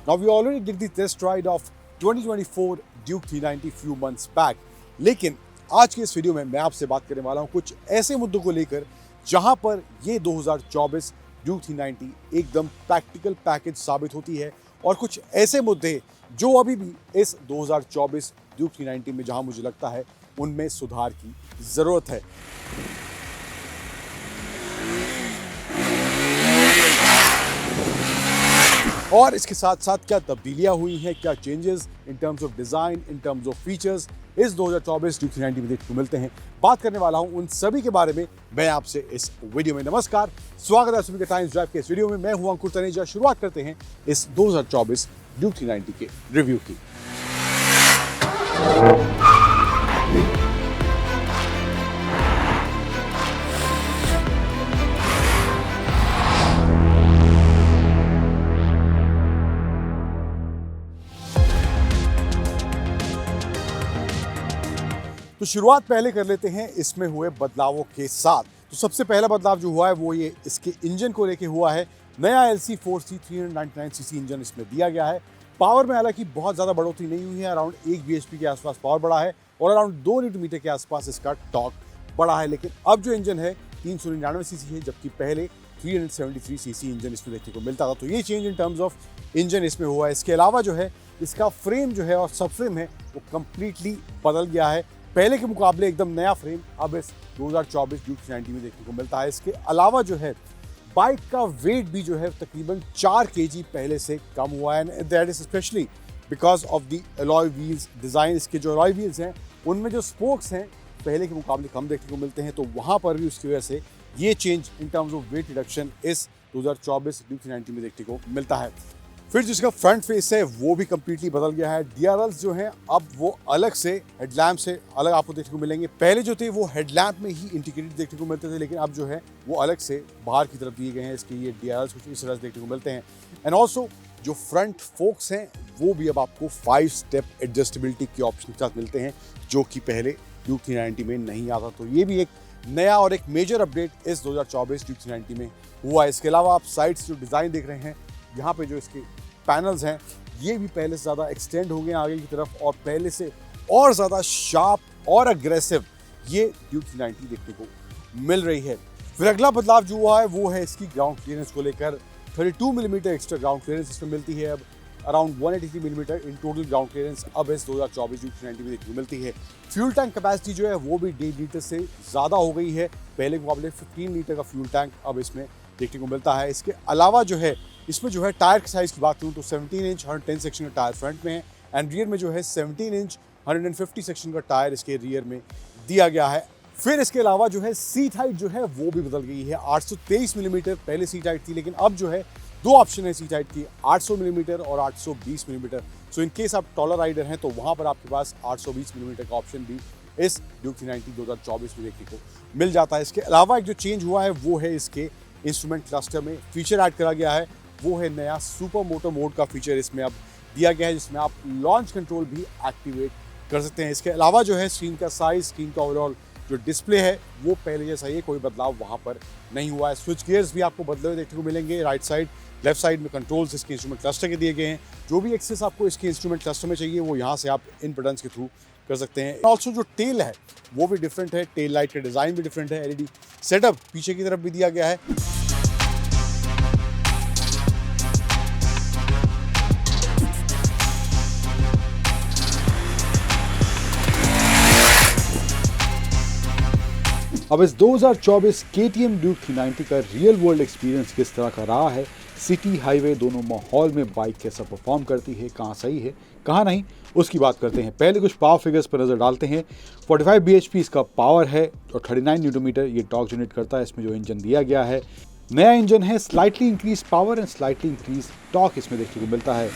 Now we already did the test ride of 2024 Duke 390 few months back. लेकिन आज के इस वीडियो में मैं आपसे बात करने वाला हूं कुछ ऐसे मुद्दों को लेकर जहां पर ये 2024 Duke 390 एकदम प्रैक्टिकल पैकेज साबित होती है और कुछ ऐसे मुद्दे जो अभी भी इस 2024 Duke 390 में जहां मुझे लगता है उनमें सुधार की जरूरत है। और इसके साथ साथ क्या तब्दीलियां हुई हैं, क्या changes in terms of design, in terms of features इस 2024 Duke 390 में देखने को मिलते हैं। बात करने वाला हूं उन सभी के बारे में मैं आपसे इस वीडियो में। नमस्कार, स्वागत है सभी का टाइम्स ड्राइव के इस वीडियो में। मैं हूं अंकुर तनेजा। शुरुआत करते हैं इस 2024 Duke 390 के रिव्यू की। तो शुरुआत पहले कर लेते हैं इसमें हुए बदलावों के साथ। तो सबसे पहला बदलाव जो हुआ है वो ये इसके इंजन को लेके हुआ है। नया LC4C 399cc इंजन इसमें दिया गया है। पावर में हालांकि बहुत ज़्यादा बढ़ोतरी नहीं हुई है, अराउंड 1 bhp के आसपास पावर बढ़ा है और अराउंड 2 Nm के आसपास इसका टॉर्क बढ़ा है। लेकिन अब जो इंजन है 399cc है, जबकि पहले 373cc इंजन इसमें देखने को मिलता था। तो ये change in terms of engine इसमें हुआ है। इसके अलावा जो है इसका फ्रेम जो है और सब फ्रेम है वो कंप्लीटली बदल गया है। पहले के मुकाबले एकदम नया फ्रेम अब इस 2024 Duke 390 में देखने को मिलता है। इसके अलावा जो है बाइक का वेट भी जो है तकरीबन 4 kg पहले से कम हुआ है। And that is specially because of the alloy wheels design. इसके जो अलॉय व्हील्स हैं उनमें जो स्पोक्स हैं पहले के मुकाबले कम देखने को मिलते हैं, तो वहाँ पर भी उसकी वजह से ये change in terms of weight reduction इस 2024 Duke 390 में देखने को मिलता है। फिर जिसका फ्रंट फेस है वो भी कंप्लीटली बदल गया है। DRLs जो हैं अब वो अलग से हेडलैम्प से अलग आपको देखने को मिलेंगे। पहले जो थे वो हेडलैम्प में ही इंटीग्रेटेड देखने को मिलते थे, लेकिन अब जो है वो अलग से बाहर की तरफ दिए गए हैं। इसके ये DRLs कुछ इस तरह से देखने को मिलते हैं। एंड ऑल्सो जो फ्रंट फोक्स हैं वो भी अब आपको 5 स्टेप एडजस्टेबिलिटी के ऑप्शन के साथ मिलते हैं, जो कि पहले Duke 390 में नहीं आता। तो ये भी एक नया और एक मेजर अपडेट इस 2024 Duke 390 में हुआ है। इसके अलावा आप साइड से जो डिज़ाइन देख रहे हैं, यहाँ पे जो इसके पैनल्स हैं ये भी पहले से ज़्यादा एक्सटेंड हो गए आगे की तरफ और पहले से और ज़्यादा शार्प और अग्रेसिव ये Duke 390 देखने को मिल रही है। फिर अगला बदलाव जो हुआ है वो है इसकी ग्राउंड क्लियरेंस को लेकर। 32 mm एक्स्ट्रा ग्राउंड क्लियरेंस इसमें मिलती है। अब around 183 mm in total ground clearance अब इस 2024 Duke 390 में देखने को मिलती है। फ्यूल टैंक कैपेसिटी जो है वो भी 1.5 लीटर से ज़्यादा हो गई है। पहले के मुकाबले 15 लीटर का फ्यूल टैंक अब इसमें देखने को मिलता है। इसके अलावा जो है इसमें जो है टायर की साइज़ की बात करूँ तो 17 इंच 110 सेक्शन का टायर फ्रंट में है एंड रियर में जो है 17 इंच 150 सेक्शन का टायर इसके रियर में दिया गया है। फिर इसके अलावा जो है सीट हाइट जो है वो भी बदल गई है। 823 मिलीमीटर पहले सीट हाइट थी, लेकिन अब जो है दो ऑप्शन है सीट हाइट की, 800 मिलीमीटर और 820 मिलीमीटर। सो इन केस आप टॉलर राइडर हैं तो वहाँ पर आपके पास 820 मिलीमीटर का ऑप्शन भी इस Duke 390 2024 में देखने को मिल जाता है। इसके अलावा एक जो चेंज हुआ है वो है इसके इंस्ट्रूमेंट क्लस्टर में फीचर ऐड करा गया है। वो है नया सुपर मोटो मोड का फीचर इसमें अब दिया गया है, जिसमें आप लॉन्च कंट्रोल भी एक्टिवेट कर सकते हैं। इसके अलावा जो है स्क्रीन का साइज, स्क्रीन का ओवरऑल जो डिस्प्ले है वो पहले जैसा ही है, कोई बदलाव वहाँ पर नहीं हुआ है। स्विच गियर्स भी आपको बदले हुए देखने को मिलेंगे। राइट साइड लेफ्ट साइड में कंट्रोल्स इसके इंस्ट्रूमेंट क्लस्टर के दिए गए हैं। जो भी एक्सेस आपको इसके इंस्ट्रूमेंट क्लस्टर में चाहिए वो यहाँ से आप इन बटन्स के थ्रू कर सकते हैं। ऑल्सो जो टेल है वो भी डिफरेंट है, टेल लाइट का डिज़ाइन भी डिफरेंट है। LED सेटअप पीछे की तरफ भी दिया गया है। अब इस 2024 KTM Duke 390 का रियल वर्ल्ड एक्सपीरियंस किस तरह का रहा है, सिटी हाईवे दोनों माहौल में बाइक कैसा परफॉर्म करती है, कहाँ सही है कहाँ नहीं, उसकी बात करते हैं। पहले कुछ पावर फिगर्स पर नज़र डालते हैं। 45 bhp इसका पावर है और 39 Nm ये टॉर्क जनरेट करता है। इसमें जो इंजन दिया गया है नया इंजन है। Slightly increase power and slightly increase torque इसमें देखने को मिलता है।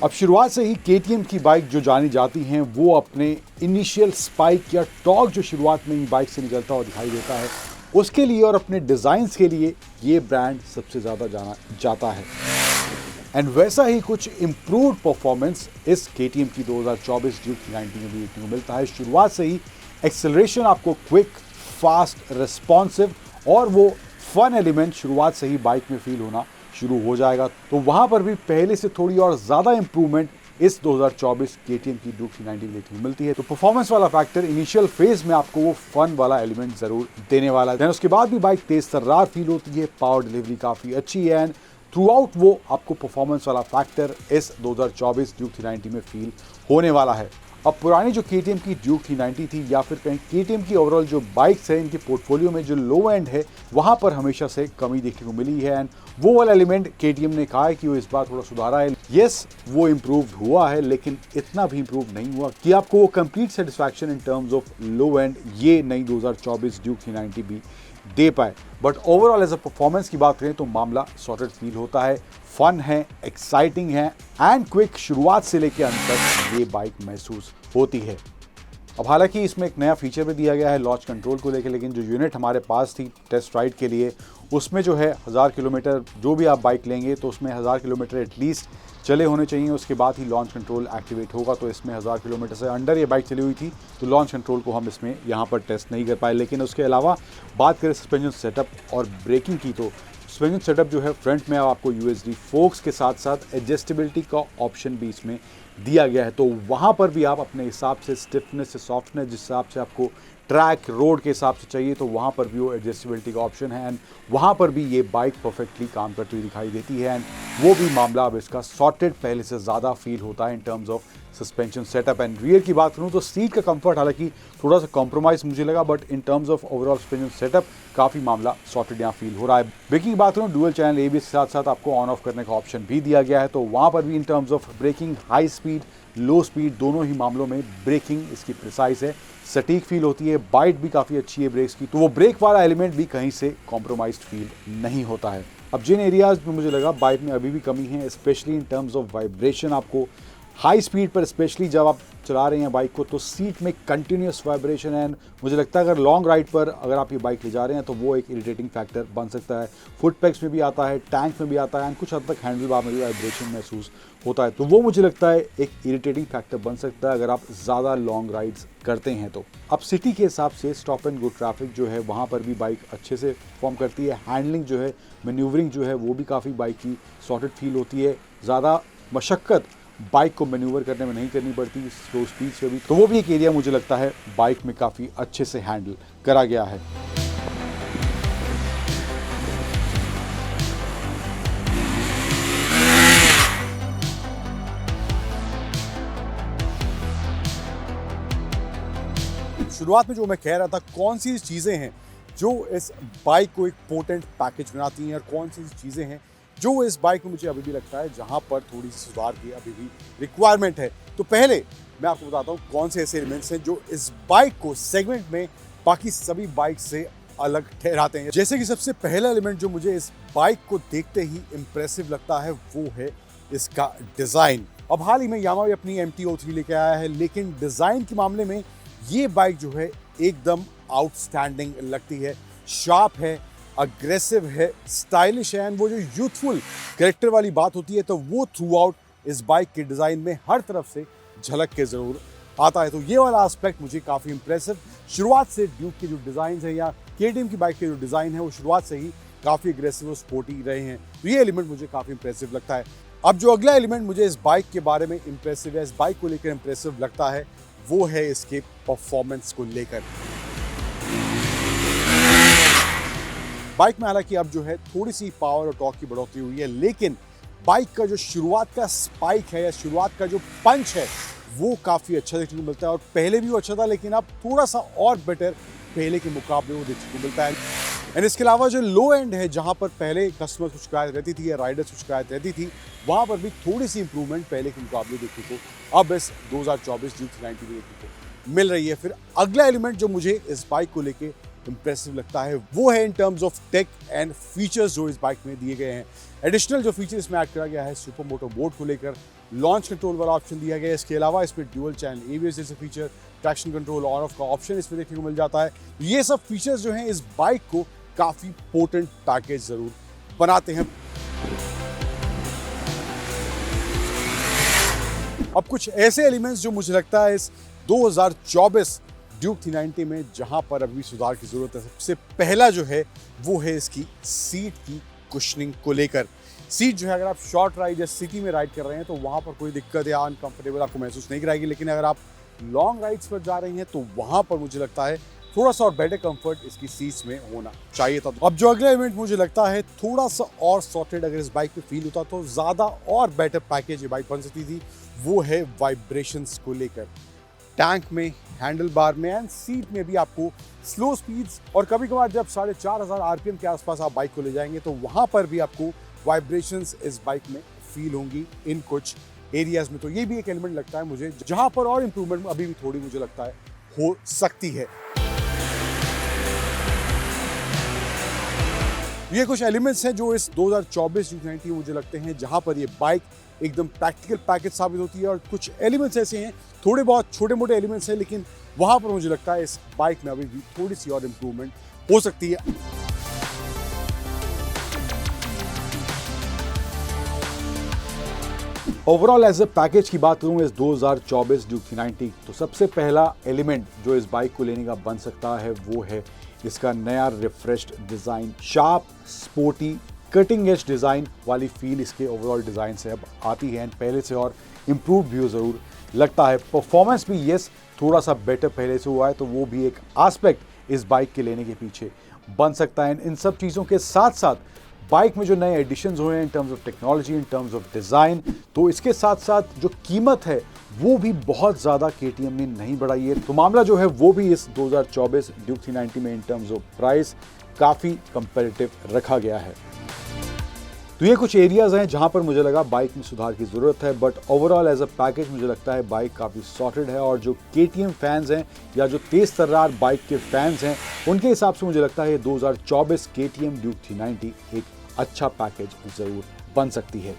अब शुरुआत से ही KTM की बाइक जो जानी जाती हैं वो अपने इनिशियल स्पाइक या टॉर्क जो शुरुआत में ही बाइक से निकलता और दिखाई देता है उसके लिए और अपने डिज़ाइंस के लिए ये ब्रांड सबसे ज़्यादा जाना जाता है। एंड वैसा ही कुछ इम्प्रूव्ड परफॉर्मेंस इस KTM की 2024 Duke 390 में भी देखने को मिलता है। शुरुआत से ही एक्सेलरेशन आपको क्विक, फास्ट, रिस्पॉन्सिव और वो फन एलिमेंट शुरुआत से ही बाइक में फील होना शुरू हो जाएगा, तो वहाँ पर भी पहले से थोड़ी और ज़्यादा इंप्रूवमेंट इस 2024 KTM की ड्यूक 390 की देखने को मिलती है। तो परफॉर्मेंस वाला फैक्टर इनिशियल फेज में आपको वो फन वाला एलिमेंट जरूर देने वाला है। उसके बाद भी बाइक तेज तर्रार फील होती है, पावर डिलीवरी काफ़ी अच्छी है एंड थ्रू आउट वो आपको परफॉर्मेंस वाला फैक्टर इस 2024 ड्यूक 390 में फील होने वाला है। अब पुरानी जो KTM की ड्यूक 390 थी या फिर कहीं KTM की ओवरऑल जो बाइक्स है इनके पोर्टफोलियो में जो लो एंड है वहाँ पर हमेशा से कमी देखने को मिली है एंड वो वाला एलिमेंट KTM ने कहा है कि वो इस बार थोड़ा सुधारा है। यस, वो इम्प्रूव हुआ है लेकिन इतना भी इम्प्रूव नहीं हुआ कि आपको वो complete satisfaction in terms of low and ये नई 2024 ड्यूक 390 भी दे पाए। But overall as a performance की बात करें तो मामला सॉर्टेड फील होता है, फन है, एक्साइटिंग है एंड क्विक शुरुआत से लेकर अंत तक ये बाइक महसूस होती है। अब हालांकि इसमें एक नया फीचर भी दिया गया है लॉन्च कंट्रोल को लेकर, लेकिन जो यूनिट हमारे पास थी टेस्ट राइड के लिए उसमें जो है 1000 किलोमीटर जो भी आप बाइक लेंगे तो उसमें 1000 किलोमीटर एटलीस्ट चले होने चाहिए, उसके बाद ही लॉन्च कंट्रोल एक्टिवेट होगा। तो इसमें 1000 किलोमीटर से अंडर ये बाइक चली हुई थी तो लॉन्च कंट्रोल को हम इसमें यहाँ पर टेस्ट नहीं कर पाए। लेकिन उसके अलावा बात करें सस्पेंशन सेटअप और ब्रेकिंग की तो सस्पेंशन सेटअप जो है फ्रंट में आपको USD फोक्स के साथ साथ एडजस्टेबिलिटी का ऑप्शन भी इसमें दिया गया है, तो वहाँ पर भी आप अपने हिसाब से स्टिफनेस से सॉफ्टनेस जिस हिसाब से आपको ट्रैक रोड के हिसाब से चाहिए तो वहाँ पर भी वो एडजस्टेबिलिटी का ऑप्शन है एंड वहाँ पर भी ये बाइक परफेक्टली काम करती हुई दिखाई देती है एंड वो भी मामला अब इसका सॉर्टेड पहले से ज़्यादा फील होता है in terms of suspension setup and rear की बात करूँ तो सीट का कंफर्ट हालांकि थोड़ा सा कॉम्प्रोमाइज़ मुझे लगा, but in terms of overall suspension setup काफ़ी मामला सॉर्टेड यहाँ फील हो रहा है। ब्रेकिंग की बात करूँ डुअल चैनल ABS के साथ साथ आपको ऑन ऑफ करने का ऑप्शन भी दिया गया है, तो वहाँ पर भी in terms of braking high speed low speed दोनों ही मामलों में ब्रेकिंग इसकी प्रिसाइज है, सटीक फील होती है, बाइट भी काफ़ी अच्छी है ब्रेक्स की, तो वो ब्रेक वाला एलिमेंट भी कहीं से कॉम्प्रोमाइज फील नहीं होता है। अब जिन एरियाज में मुझे लगा बाइक में अभी भी कमी है specially in terms of vibration, आपको हाई स्पीड पर स्पेशली जब आप चला रहे हैं बाइक को तो सीट में कंटिन्यूस वाइब्रेशन है एंड मुझे लगता है अगर लॉन्ग राइड पर अगर आप ये बाइक ले जा रहे हैं तो वो एक इरिटेटिंग फैक्टर बन सकता है। फुट पैक्स में भी आता है, टैंक में भी आता है एंड कुछ हद तक हैंडल बार में भी वाइब्रेशन महसूस होता है, तो वो मुझे लगता है एक इरिटेटिंग फैक्टर बन सकता है अगर आप ज़्यादा लॉन्ग राइड्स करते हैं तो। अब सिटी के हिसाब से स्टॉप एंड गो ट्रैफिक जो है वहाँ पर भी बाइक अच्छे से परफॉर्म करती है, हैंडलिंग जो है मैन्यूवरिंग जो है वो भी काफ़ी बाइक की सॉर्टेड फील होती है, ज़्यादा मशक्क़त बाइक को मैन्यूवर करने में नहीं करनी पड़ती स्लो स्पीड से भी, तो वो भी एक एरिया मुझे लगता है बाइक में काफ़ी अच्छे से हैंडल करा गया है। शुरुआत में जो मैं कह रहा था कौन सी चीज़ें हैं जो इस बाइक को एक पोटेंट पैकेज बनाती हैं और कौन सी चीज़ें हैं जो इस बाइक में मुझे अभी भी लगता है जहां पर थोड़ी सी सुधार की अभी भी रिक्वायरमेंट है। तो पहले मैं आपको बताता हूं कौन से ऐसे एलिमेंट्स हैं जो इस बाइक को सेगमेंट में बाकी सभी बाइक से अलग ठहराते हैं। जैसे कि सबसे पहला एलिमेंट जो मुझे इस बाइक को देखते ही इंप्रेसिव लगता है वो है इसका डिज़ाइन। अब हाल ही में यामाहा भी अपनी MT-03 लेके आया है, लेकिन डिज़ाइन के मामले में ये बाइक जो है एकदम आउटस्टैंडिंग लगती है, शार्प है, अग्रेसिव है, स्टाइलिश है एंड वो जो यूथफुल कैरेक्टर वाली बात होती है तो वो थ्रू आउट इस बाइक के डिज़ाइन में हर तरफ से झलक के ज़रूर आता है। तो ये वाला एस्पेक्ट मुझे काफ़ी इंप्रेसिव, शुरुआत से ड्यूक के जो डिज़ाइन है या KTM की बाइक के जो डिज़ाइन है वो शुरुआत से ही काफ़ी अग्रेसिव और स्पोर्टी रहे हैं, तो ये एलिमेंट मुझे काफ़ी इंप्रेसिव लगता है। अब जो अगला एलिमेंट मुझे इस बाइक के बारे में इंप्रेसिव है, इस बाइक को लेकर इंप्रेसिव लगता है, वो है इसके परफॉर्मेंस को लेकर। बाइक में हालांकि अब जो है थोड़ी सी पावर और टॉर्क की बढ़ोतरी हुई है, लेकिन बाइक का जो शुरुआत का स्पाइक है या शुरुआत का जो पंच है वो काफ़ी अच्छा देखने को मिलता है और पहले भी वो अच्छा था लेकिन अब थोड़ा सा और बेटर पहले के मुकाबले वो देखने को मिलता है। एंड इसके अलावा जो लो एंड है जहाँ पर पहले कस्टमर्स को शिकायत रहती थी या राइडर्स को शिकायत रहती थी वहाँ पर भी थोड़ी सी इंप्रूवमेंट पहले के मुकाबले देखने को अब इस 2024 ड्यूक 390 में देखने को मिल रही है। फिर अगला एलिमेंट जो मुझे इस बाइक को लेके इंप्रेसिव लगता है वो है in terms of tech and features जो इस बाइक में दिए गए हैं। एडिशनल जो फीचर इसमें ऐड करा गया है सुपर मोटो मोड को लेकर लॉन्च कंट्रोल वाला ऑप्शन दिया गया है, इसके अलावा इसमें ड्यूअल चैनल ABS जैसे feature, traction control on off का ऑप्शन इसमें देखने को मिल जाता है। ये सब फीचर्स जो हैं इस बाइक को काफ़ी पोटेंट पैकेज ज़रूर बनाते हैं। अब कुछ ऐसे एलिमेंट्स जो मुझे लगता है इस 2024 ड्यूक 390 में जहां पर अभी सुधार की जरूरत है, सबसे पहला जो है वो है इसकी सीट की कुशनिंग को लेकर। सीट जो है अगर आप शॉर्ट राइड या सिटी में राइड कर रहे हैं तो वहाँ पर कोई दिक्कत या अनकंफर्टेबल आपको महसूस नहीं कराएगी, लेकिन अगर आप लॉन्ग राइड्स पर जा रही हैं तो वहाँ पर मुझे लगता है थोड़ा सा और बेटर कंफर्ट इसकी सीट्स में होना चाहिए था। अब जो अगला इवेंट मुझे लगता है थोड़ा सा और सॉर्टेड अगर इस बाइक पे फील होता तो ज़्यादा और बेटर पैकेज ये बाइक बन सकती थी, वो है वाइब्रेशंस को लेकर। टैंक में, हैंडल बार में एंड सीट में भी आपको स्लो स्पीड्स और कभी कभार जब 4500 आरपीएम के आसपास आप बाइक को ले जाएंगे तो वहाँ पर भी आपको वाइब्रेशंस इस बाइक में फील होंगी इन कुछ एरियाज में। तो ये भी एक एलिमेंट लगता है मुझे जहाँ पर और इम्प्रूवमेंट अभी भी थोड़ी मुझे लगता है हो सकती है। ये कुछ एलिमेंट्स हैं जो इस 2024 Duke मुझे लगते हैं जहां पर ये बाइक एकदम प्रैक्टिकल पैकेज साबित होती है, और कुछ एलिमेंट्स ऐसे हैं, थोड़े बहुत छोटे मोटे एलिमेंट्स हैं, लेकिन वहां पर मुझे लगता है इस बाइक में अभी भी थोड़ी सी और इम्प्रूवमेंट हो सकती है। ओवरऑल एज ए पैकेज की बात करूं इस 2024 Duke 90 तो सबसे पहला एलिमेंट जो इस बाइक को लेने का बन सकता है वो है इसका नया refreshed design. Sharp, sporty, cutting edge design वाली फील इसके ओवरऑल डिज़ाइन से अब आती है, एंड पहले से और इम्प्रूव भी ज़रूर लगता है। परफॉर्मेंस भी यस थोड़ा सा बेटर पहले से हुआ है, तो वो भी एक एस्पेक्ट इस बाइक के लेने के पीछे बन सकता है। इन सब चीज़ों के साथ साथ बाइक में जो नए एडिशंस हुए हैं इन terms of technology, in terms of design, तो इसके साथ साथ जो कीमत है वो भी बहुत ज़्यादा KTM ने नहीं बढ़ाई है। तो मामला जो है वो भी इस 2024 Duke 390 में इन टर्म्स ऑफ प्राइस काफ़ी कंपैरेटिव रखा गया है। तो ये कुछ एरियाज़ हैं जहां पर मुझे लगा बाइक में सुधार की ज़रूरत है, but overall as a package मुझे लगता है बाइक काफ़ी सॉर्टेड है, और जो KTM फैंस हैं या जो तेज़ तर्रार बाइक के फैंस हैं उनके हिसाब से मुझे लगता है 2024 KTM Duke 390 एक अच्छा पैकेज ज़रूर बन सकती है।